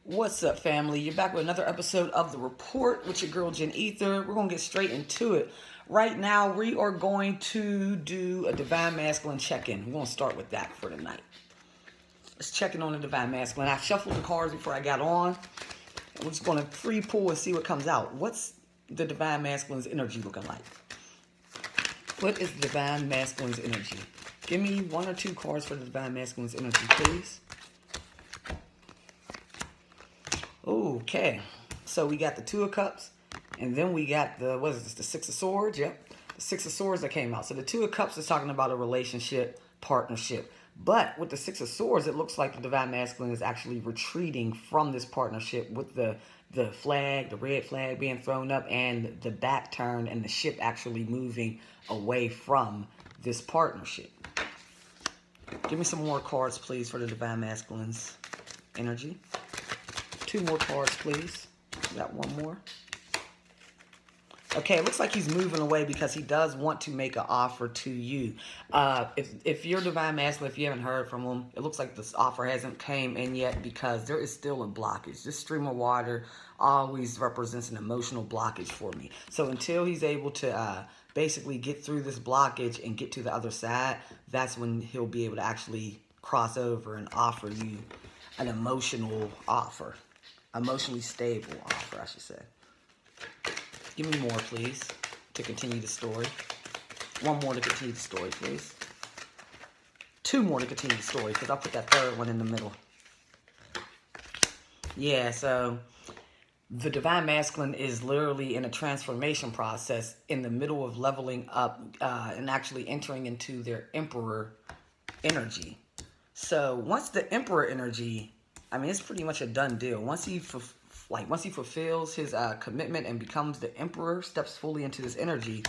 What's up, family? You're back with another episode of The Report with your girl, Jen Ether. We're going to get straight into it. Right now, we are going to do a Divine Masculine check-in. We're going to start with that for tonight. Let's check in on the Divine Masculine. I shuffled the cards before I got on. We're just going to free pull and see what comes out. What's the Divine Masculine's energy looking like? What is the Divine Masculine's energy? Give me one or two cards for the Divine Masculine's energy, please. Okay, so we got the Two of Cups, and then we got the, what is this, the Six of Swords? Yep, the Six of Swords that came out. So the Two of Cups is talking about a relationship, partnership. But with the Six of Swords, it looks like the Divine Masculine is actually retreating from this partnership with the flag, the red flag being thrown up, and the back turn, and the ship actually moving away from this partnership. Give me some more cards, please, for the Divine Masculine's energy. Two more cards, please. Got one more. Okay, it looks like he's moving away because he does want to make an offer to you. If you're Divine Masculine, if you haven't heard from him, it looks like this offer hasn't came in yet because there is still a blockage. This stream of water always represents an emotional blockage for me. So until he's able to basically get through this blockage and get to the other side, that's when he'll be able to actually cross over and offer you an emotional offer. Emotionally stable offer, I should say. Give me more, please, to continue the story. One more to continue the story, please. Two more to continue the story, because I'll put that third one in the middle. Yeah, so the Divine Masculine is literally in a transformation process in the middle of leveling up and actually entering into their Emperor energy. So once the Emperor energy, I mean, it's pretty much a done deal. Once he fulfills his commitment and becomes the Emperor, steps fully into this energy,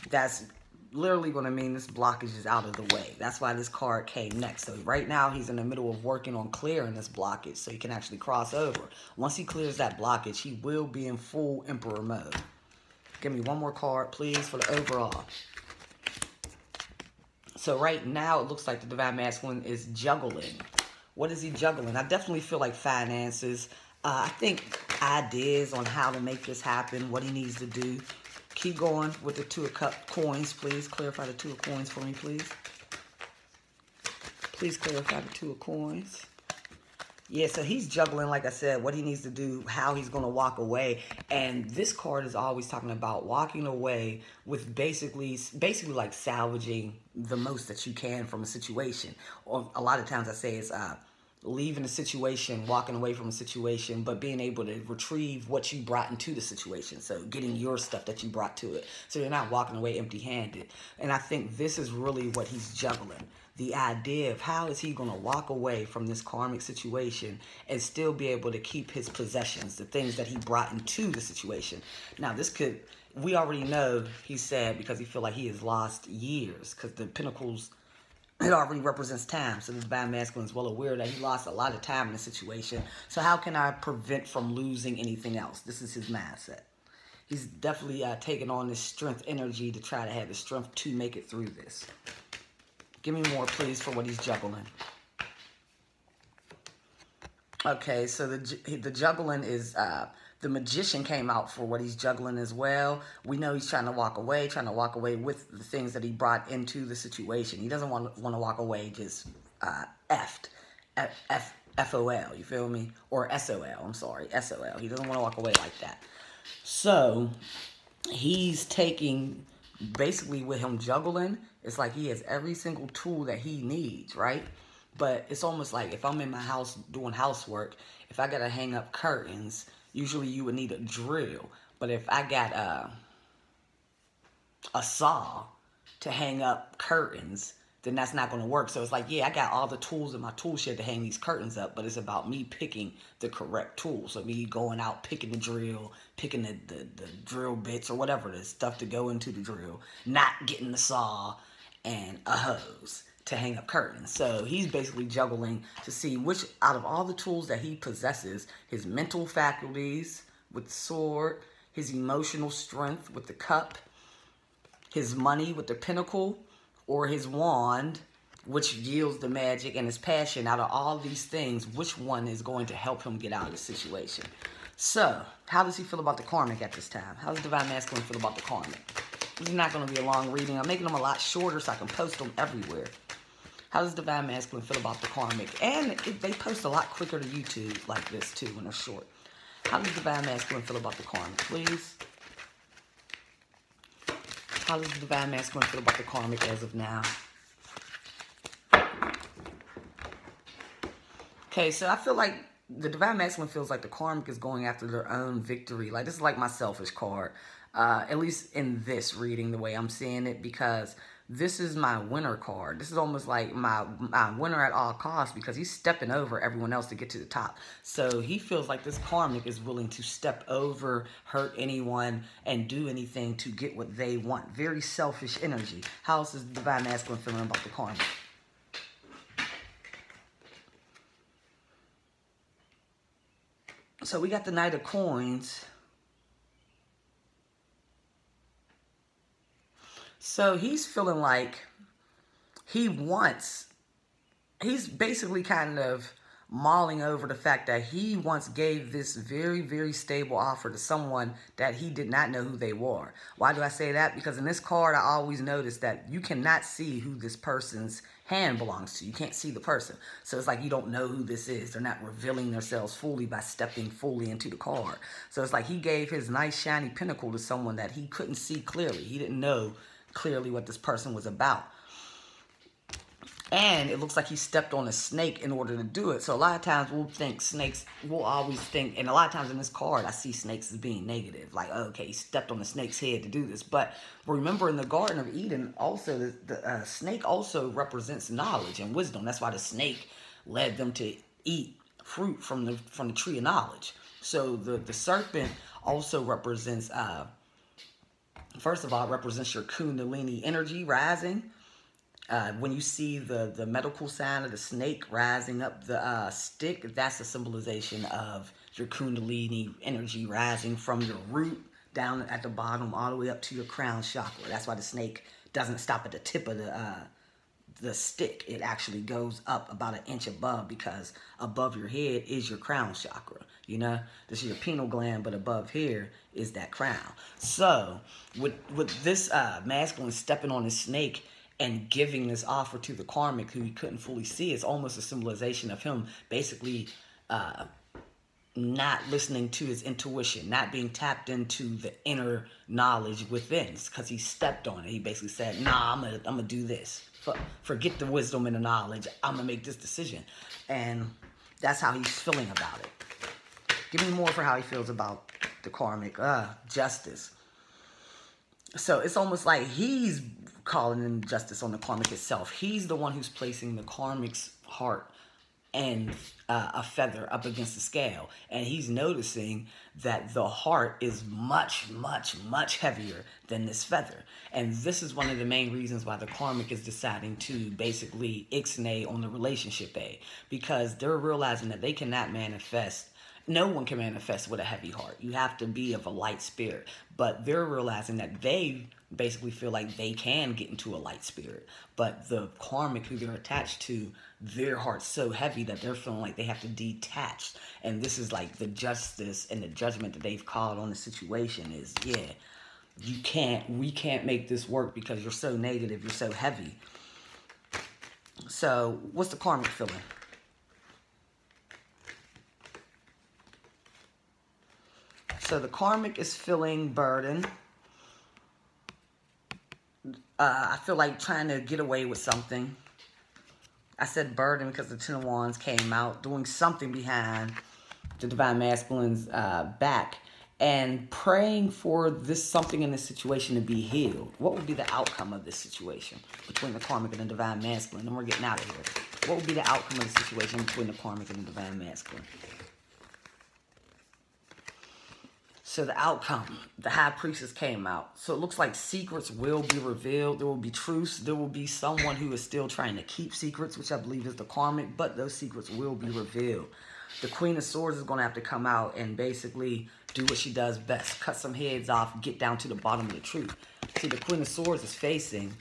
that's literally going to mean this blockage is out of the way. That's why this card came next. So right now, he's in the middle of working on clearing this blockage so he can actually cross over. Once he clears that blockage, he will be in full Emperor mode. Give me one more card, please, for the overall. So right now, it looks like the Divine Masculine is juggling. What is he juggling? I definitely feel like finances. I think ideas on how to make this happen, what he needs to do. Keep going with the Two of coins, please. Clarify the Two of coins for me, please. Please clarify the Two of coins. Yeah, so he's juggling, like I said, what he needs to do, how he's going to walk away. And this card is always talking about walking away with basically like salvaging the most that you can from a situation. Or a lot of times I say it's leaving a situation, walking away from a situation, but being able to retrieve what you brought into the situation. So getting your stuff that you brought to it. So you're not walking away empty-handed. And I think this is really what he's juggling. The idea of how is he going to walk away from this karmic situation and still be able to keep his possessions, the things that he brought into the situation. Now, this could, we already know he's sad because he feel like he has lost years because the Pentacles, it already represents time. So the Divine Masculine is well aware that he lost a lot of time in the situation. So how can I prevent from losing anything else? This is his mindset. He's definitely taking on this strength energy to try to have the strength to make it through this. Give me more, please, for what he's juggling. Okay, so the juggling is, the Magician came out for what he's juggling as well. We know he's trying to walk away with the things that he brought into the situation. He doesn't want to walk away just F-O-L, you feel me? Or S-O-L, I'm sorry, S-O-L. He doesn't want to walk away like that. So he's taking, basically with him juggling, it's like he has every single tool that he needs, right? But it's almost like if I'm in my house doing housework, if I got to hang up curtains, usually you would need a drill. But if I got a saw to hang up curtains, then that's not going to work. So it's like, yeah, I got all the tools in my tool shed to hang these curtains up, but it's about me picking the correct tool. So me going out, picking the drill, picking the drill bits or whatever, the stuff to go into the drill, not getting the saw and a hose to hang up curtains. So he's basically juggling to see which out of all the tools that he possesses, his mental faculties with the sword, his emotional strength with the cup, his money with the pentacle, or his wand which yields the magic and his passion. Out of all these things, which one is going to help him get out of the situation? So, how does he feel about the Karmic at this time? How does Divine Masculine feel about the Karmic? This is not going to be a long reading. I'm making them a lot shorter so I can post them everywhere. How does Divine Masculine feel about the Karmic? And they post a lot quicker to YouTube like this too when they're short. How does Divine Masculine feel about the Karmic, please? How does Divine Masculine feel about the Karmic as of now? Okay, so I feel like the Divine Masculine feels like the Karmic is going after their own victory. Like, this is like my selfish card. At least in this reading, the way I'm seeing it, because this is my winner card. This is almost like my winner at all costs, because he's stepping over everyone else to get to the top. So he feels like this Karmic is willing to step over, hurt anyone, and do anything to get what they want. Very selfish energy. How else is the Divine Masculine feeling about the Karmic? So we got the Knight of Coins. So he's feeling like he's basically kind of mulling over the fact that he once gave this very, very stable offer to someone that he did not know who they were. Why do I say that? Because in this card, I always notice that you cannot see who this person's hand belongs to. You can't see the person. So it's like you don't know who this is. They're not revealing themselves fully by stepping fully into the card. So it's like he gave his nice shiny pinnacle to someone that he couldn't see clearly. He didn't know clearly what this person was about. And it looks like he stepped on a snake in order to do it. So a lot of times we'll think snakes, we'll always think, and a lot of times in this card, I see snakes as being negative. Like, oh, okay, he stepped on the snake's head to do this. But remember, in the Garden of Eden, also, the snake also represents knowledge and wisdom. That's why the snake led them to eat fruit from the tree of knowledge. So the serpent also represents, first of all, it represents your Kundalini energy rising. When you see the medical sign of the snake rising up the stick, that's a symbolization of your Kundalini energy rising from your root down at the bottom all the way up to your crown chakra. That's why the snake doesn't stop at the tip of the stick. It actually goes up about an inch above, because above your head is your crown chakra. You know, this is your pineal gland, but above here is that crown. So with this masculine stepping on the snake and giving this offer to the Karmic, who he couldn't fully see, it's almost a symbolization of him basically not listening to his intuition, not being tapped into the inner knowledge within, because he stepped on it. He basically said, nah, I'm gonna do this. Forget the wisdom and the knowledge. I'm gonna make this decision. And that's how he's feeling about it. Give me more for how he feels about the Karmic. Justice. So it's almost like he's calling in justice on the Karmic itself. He's the one who's placing the Karmic's heart and a feather up against the scale. And he's noticing that the heart is much, much, much heavier than this feather. And this is one of the main reasons why the Karmic is deciding to basically ixnay on the relationship A. Because they're realizing that they cannot manifest. No one can manifest with a heavy heart. You have to be of a light spirit. But they're realizing that they basically feel like they can get into a light spirit. But the Karmic who they're attached to, their heart's so heavy that they're feeling like they have to detach. And this is like the justice and the judgment that they've called on the situation is, yeah, we can't make this work because you're so negative, you're so heavy. So what's the Karmic feeling? So the Karmic is feeling burden. I feel like trying to get away with something. I said burden because the Ten of Wands came out, doing something behind the Divine Masculine's back, and praying for this something in this situation to be healed. What would be the outcome of this situation between the Karmic and the Divine Masculine? And we're getting out of here. What would be the outcome of the situation between the Karmic and the Divine Masculine? So the outcome, the High Priestess came out. So it looks like secrets will be revealed. There will be truths. There will be someone who is still trying to keep secrets, which I believe is the Karmic, but those secrets will be revealed. The Queen of Swords is going to have to come out and basically do what she does best. Cut some heads off, get down to the bottom of the truth. See, the Queen of Swords is facing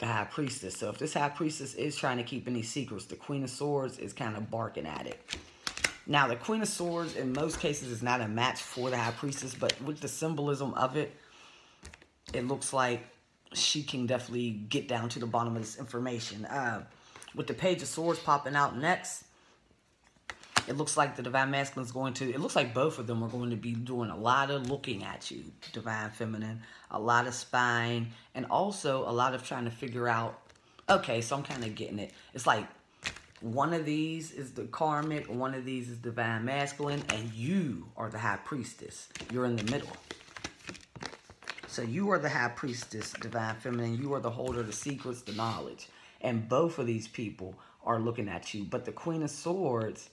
the High Priestess. So if this High Priestess is trying to keep any secrets, the Queen of Swords is kind of barking at it. Now, the Queen of Swords, in most cases, is not a match for the High Priestess, but with the symbolism of it, it looks like she can definitely get down to the bottom of this information. With the Page of Swords popping out next, it looks like the Divine Masculine is going to, it looks like both of them are going to be doing a lot of looking at you, Divine Feminine, a lot of spying, and also a lot of trying to figure out, okay, so I'm kind of getting it. It's like one of these is the Karmic, one of these is Divine Masculine, and you are the High Priestess. You're in the middle. So you are the High Priestess, Divine Feminine. You are the holder of the secrets, the knowledge. And both of these people are looking at you. But the Queen of Swords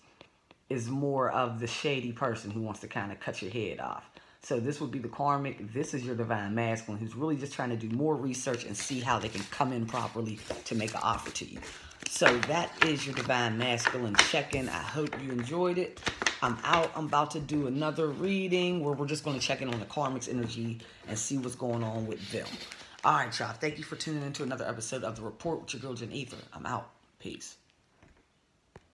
is more of the shady person who wants to kind of cut your head off. So this would be the Karmic. This is your Divine Masculine, who's really just trying to do more research and see how they can come in properly to make an offer to you. So that is your Divine Masculine check-in. I hope you enjoyed it. I'm out. I'm about to do another reading where we're just going to check in on the Karmic's energy and see what's going on with them. All right, y'all. Thank you for tuning in to another episode of The Report with your girl, Jen Ether. I'm out. Peace.